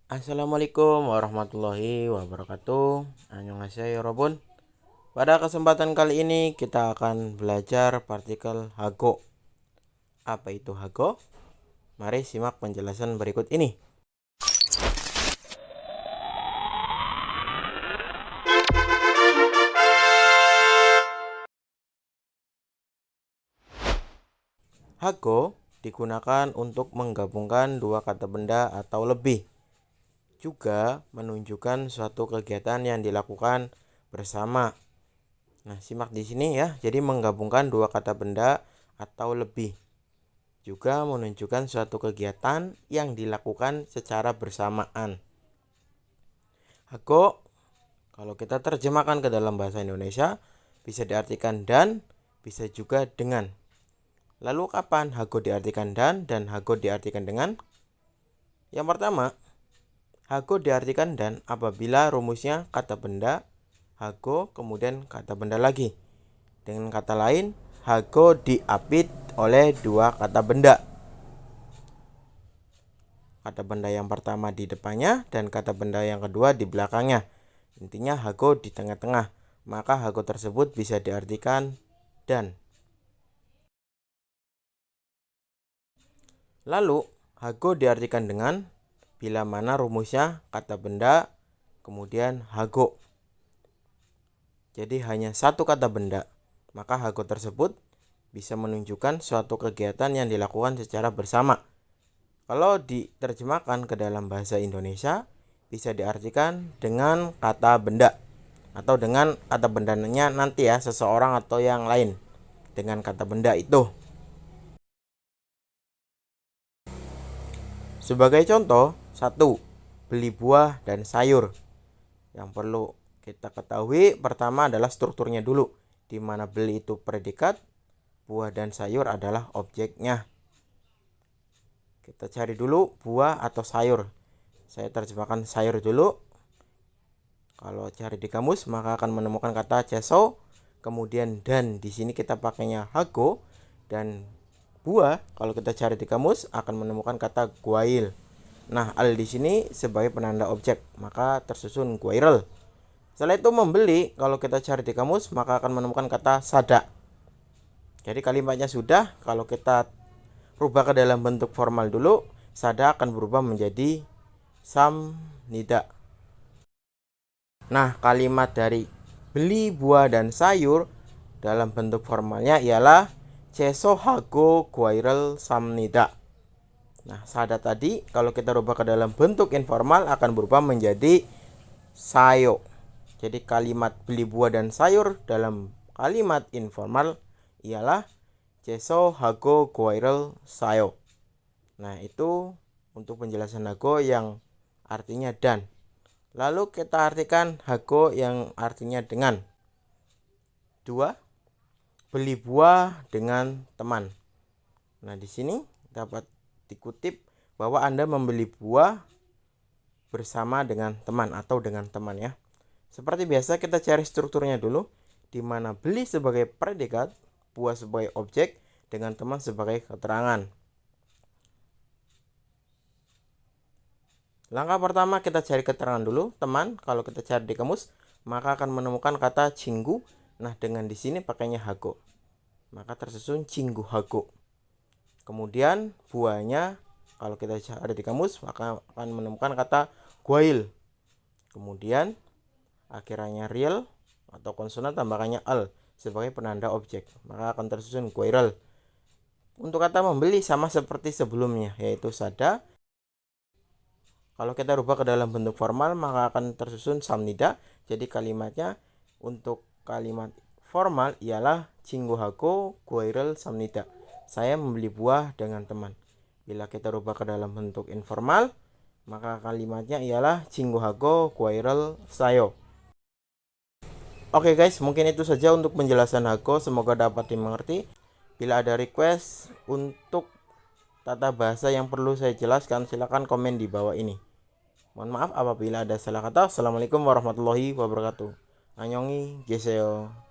Assalamualaikum warahmatullahi wabarakatuh. Annyeonghaseyo yorobun. Pada kesempatan kali ini kita akan belajar partikel hago. Apa itu hago? Mari simak penjelasan berikut ini. Hago digunakan untuk menggabungkan dua kata benda atau lebih. Juga menunjukkan suatu kegiatan yang dilakukan bersama. Nah, simak di sini ya. Jadi menggabungkan dua kata benda atau lebih. Juga menunjukkan suatu kegiatan yang dilakukan secara bersamaan. Hago kalau kita terjemahkan ke dalam bahasa Indonesia bisa diartikan dan, bisa juga dengan. Lalu kapan hago diartikan dan hago diartikan dengan? Yang pertama, hago diartikan dan apabila rumusnya kata benda, hago kemudian kata benda lagi. Dengan kata lain, hago diapit oleh dua kata benda. Kata benda yang pertama di depannya dan kata benda yang kedua di belakangnya. Intinya hago di tengah-tengah. Maka hago tersebut bisa diartikan dan. Lalu, hago diartikan dengan bila mana rumusnya kata benda kemudian hago. Jadi hanya satu kata benda. Maka hago tersebut bisa menunjukkan suatu kegiatan yang dilakukan secara bersama. Kalau diterjemahkan ke dalam bahasa Indonesia bisa diartikan dengan kata benda atau dengan kata bendanya nanti ya, seseorang atau yang lain dengan kata benda itu. Sebagai contoh, 1. Beli buah dan sayur. Yang perlu kita ketahui pertama adalah strukturnya dulu, di mana beli itu predikat, buah dan sayur adalah objeknya. Kita cari dulu buah atau sayur. Saya terjemahkan sayur dulu. Kalau cari di kamus maka akan menemukan kata ceso, kemudian dan di sini kita pakainya hago, dan buah kalau kita cari di kamus akan menemukan kata guail. Nah, al di sini sebagai penanda objek, maka tersusun guairel. Setelah itu membeli, kalau kita cari di kamus maka akan menemukan kata sada. Jadi kalimatnya sudah, kalau kita rubah ke dalam bentuk formal dulu, sada akan berubah menjadi samnida. Nah, kalimat dari beli buah dan sayur dalam bentuk formalnya ialah ceso hago guairel samnida. Nah, sada tadi kalau kita rubah ke dalam bentuk informal akan berubah menjadi sayo. Jadi kalimat beli buah dan sayur dalam kalimat informal ialah ceso hago guairel sayo. Nah, itu untuk penjelasan hago yang artinya dan. Lalu kita artikan hago yang artinya dengan. 2. Beli buah dengan teman. Nah, di sini dapat dikutip bahwa Anda membeli buah bersama dengan teman atau dengan teman ya. Seperti biasa kita cari strukturnya dulu, di mana beli sebagai predikat, buah sebagai objek, dengan teman sebagai keterangan. Langkah pertama kita cari keterangan dulu, teman. Kalau kita cari di kamus, maka akan menemukan kata cinggu. Nah, dengan di sini pakainya hago. Maka tersusun cinggu hago. Kemudian buahnya kalau kita cari di kamus, maka akan menemukan kata guail. Kemudian akhirnya real atau konsonan tambahkannya al sebagai penanda objek, maka akan tersusun guairel. Untuk kata membeli sama seperti sebelumnya, yaitu sada. Kalau kita rubah ke dalam bentuk formal maka akan tersusun samnida. Jadi kalimatnya untuk kalimat formal ialah cingguhago guairel samnida. Saya membeli buah dengan teman. Bila kita rubah ke dalam bentuk informal maka kalimatnya ialah cingguhago guairel sayo. Oke guys, mungkin itu saja untuk penjelasan hago. Semoga dapat dimengerti. Bila ada request untuk tata bahasa yang perlu saya jelaskan, silakan komen di bawah ini. Mohon maaf apabila ada salah kata. Assalamualaikum warahmatullahi wabarakatuh. Annyeonghaseyo.